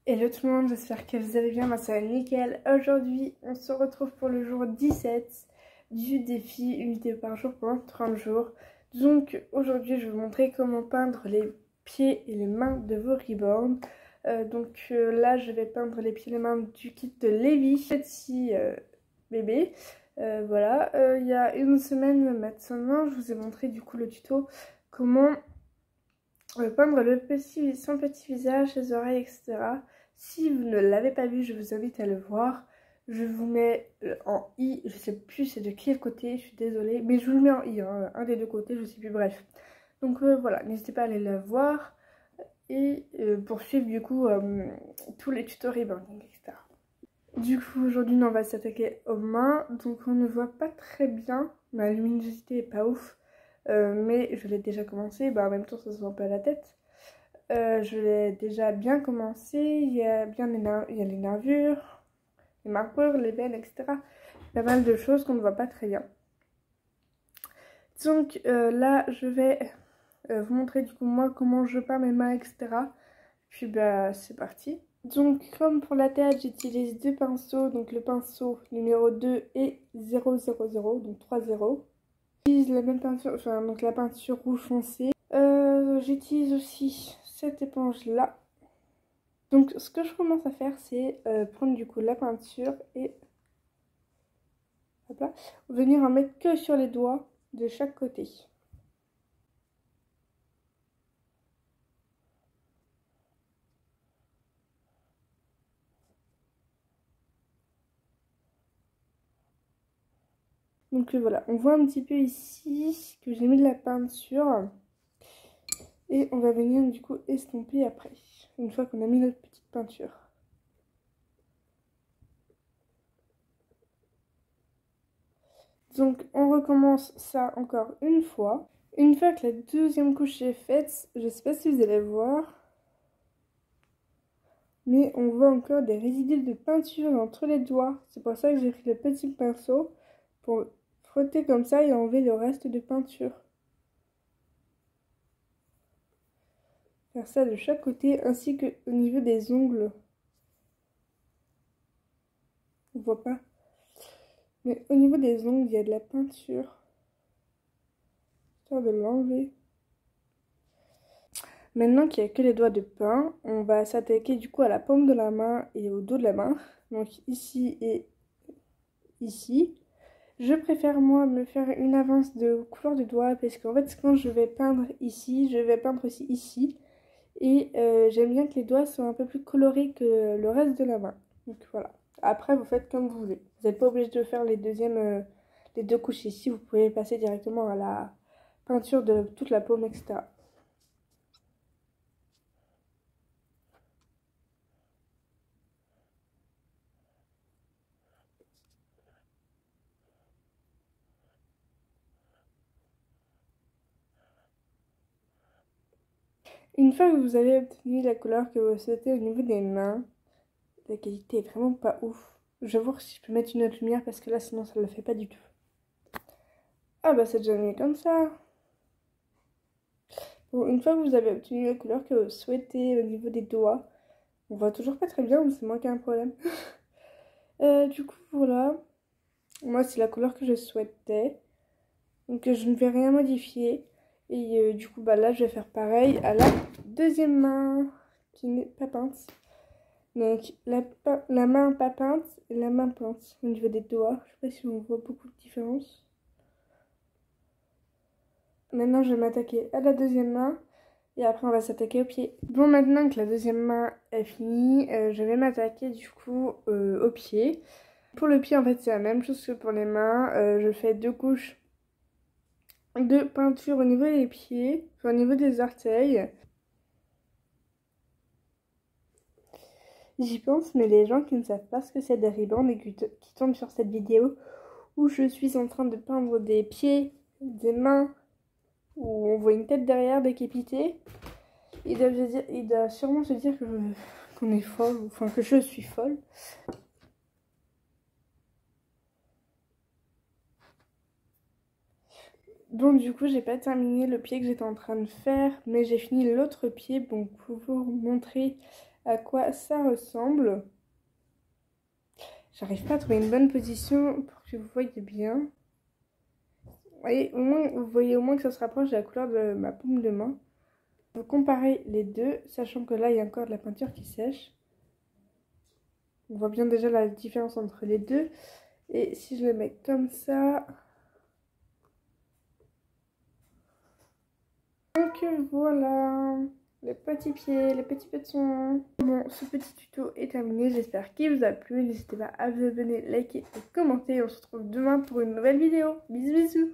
Hello tout le monde, j'espère que vous allez bien, moi ça va nickel. Aujourd'hui on se retrouve pour le jour 17 du défi une vidéo par jour pendant 30 jours. Donc aujourd'hui je vais vous montrer comment peindre les pieds et les mains de vos reborn. Là je vais peindre les pieds et les mains du kit de Levi, petit bébé. Voilà, il y a une semaine maintenant je vous ai montré du coup le tuto comment peindre son petit visage, les oreilles, etc. Si vous ne l'avez pas vu, je vous invite à le voir. Je vous mets en i, je sais plus c'est de quel côté, je suis désolée, mais je vous le mets en i, hein, un des deux côtés, je sais plus, bref. Donc voilà, n'hésitez pas à aller la voir et poursuivre du coup tous les tutos rebonding, etc. Du coup aujourd'hui on va s'attaquer aux mains, donc on ne voit pas très bien, ma luminosité est pas ouf. Mais je l'ai déjà commencé, en même temps ça se voit pas à la tête. Je l'ai déjà bien commencé, il y a les nervures, les marqueurs, les veines, etc. Pas mal de choses qu'on ne voit pas très bien. Donc là je vais vous montrer du coup moi comment je peins mes mains, etc. Puis c'est parti. Donc comme pour la tête j'utilise deux pinceaux, donc le pinceau numéro 2 et 000, donc 3 0. J'utilise la même peinture, donc la peinture rouge foncé. J'utilise aussi cette éponge là. Donc ce que je commence à faire c'est prendre du coup la peinture et hop là, venir en mettre que sur les doigts de chaque côté. Donc voilà, on voit un petit peu ici que j'ai mis de la peinture. Et on va venir du coup estomper après, une fois qu'on a mis notre petite peinture. Donc on recommence ça encore une fois. Une fois que la deuxième couche est faite, je sais pas si vous allez voir, mais on voit encore des résidus de peinture entre les doigts. C'est pour ça que j'ai pris le petit pinceau pour frotter comme ça et enlever le reste de peinture. Faire ça de chaque côté ainsi que au niveau des ongles. On voit pas. Mais au niveau des ongles, il y a de la peinture. Histoire de l'enlever. Maintenant qu'il n'y a que les doigts de pain, on va s'attaquer du coup à la paume de la main et au dos de la main. Donc ici et ici. Je préfère moi me faire une avance de couleur de doigt parce qu'en fait quand je vais peindre ici, je vais peindre aussi ici. Et j'aime bien que les doigts soient un peu plus colorés que le reste de la main. Donc voilà. Après vous faites comme vous voulez. Vous n'êtes pas obligé de faire les deux couches ici. Vous pouvez passer directement à la peinture de toute la paume, etc. Une fois que vous avez obtenu la couleur que vous souhaitez au niveau des mains, la qualité est vraiment pas ouf. Je vais voir si je peux mettre une autre lumière parce que là sinon ça ne le fait pas du tout. Ah bah c'est déjà mieux comme ça. Bon, une fois que vous avez obtenu la couleur que vous souhaitez au niveau des doigts, on voit toujours pas très bien, mais c'est moi qui ai un problème. Du coup voilà, moi c'est la couleur que je souhaitais. Donc je ne vais rien modifier. Et du coup là je vais faire pareil à la deuxième main qui n'est pas peinte. Donc la main pas peinte et la main peinte au niveau des doigts. Je sais pas si on voit beaucoup de différence. Maintenant je vais m'attaquer à la deuxième main et après on va s'attaquer au pied. Bon, maintenant que la deuxième main est finie, je vais m'attaquer du coup au pied. Pour le pied en fait c'est la même chose que pour les mains. Je fais deux couches de peinture au niveau des pieds, au niveau des orteils. J'y pense, mais les gens qui ne savent pas ce que c'est des ribands et qui tombent sur cette vidéo où je suis en train de peindre des pieds, des mains, où on voit une tête derrière décapitée, ils doivent sûrement se dire qu'on est folle, enfin que je suis folle. Bon, du coup, j'ai pas terminé le pied que j'étais en train de faire, mais j'ai fini l'autre pied, bon, pour vous montrer à quoi ça ressemble. J'arrive pas à trouver une bonne position pour que vous voyez bien. Vous voyez au moins que ça se rapproche de la couleur de ma paume de main. Vous comparez les deux, sachant que là il y a encore de la peinture qui sèche. On voit bien déjà la différence entre les deux. Et si je le mets comme ça... Donc voilà, les petits pieds, les petits petits. Bon, ce petit tuto est terminé, j'espère qu'il vous a plu. N'hésitez pas à vous abonner, liker et commenter. On se retrouve demain pour une nouvelle vidéo. Bisous bisous.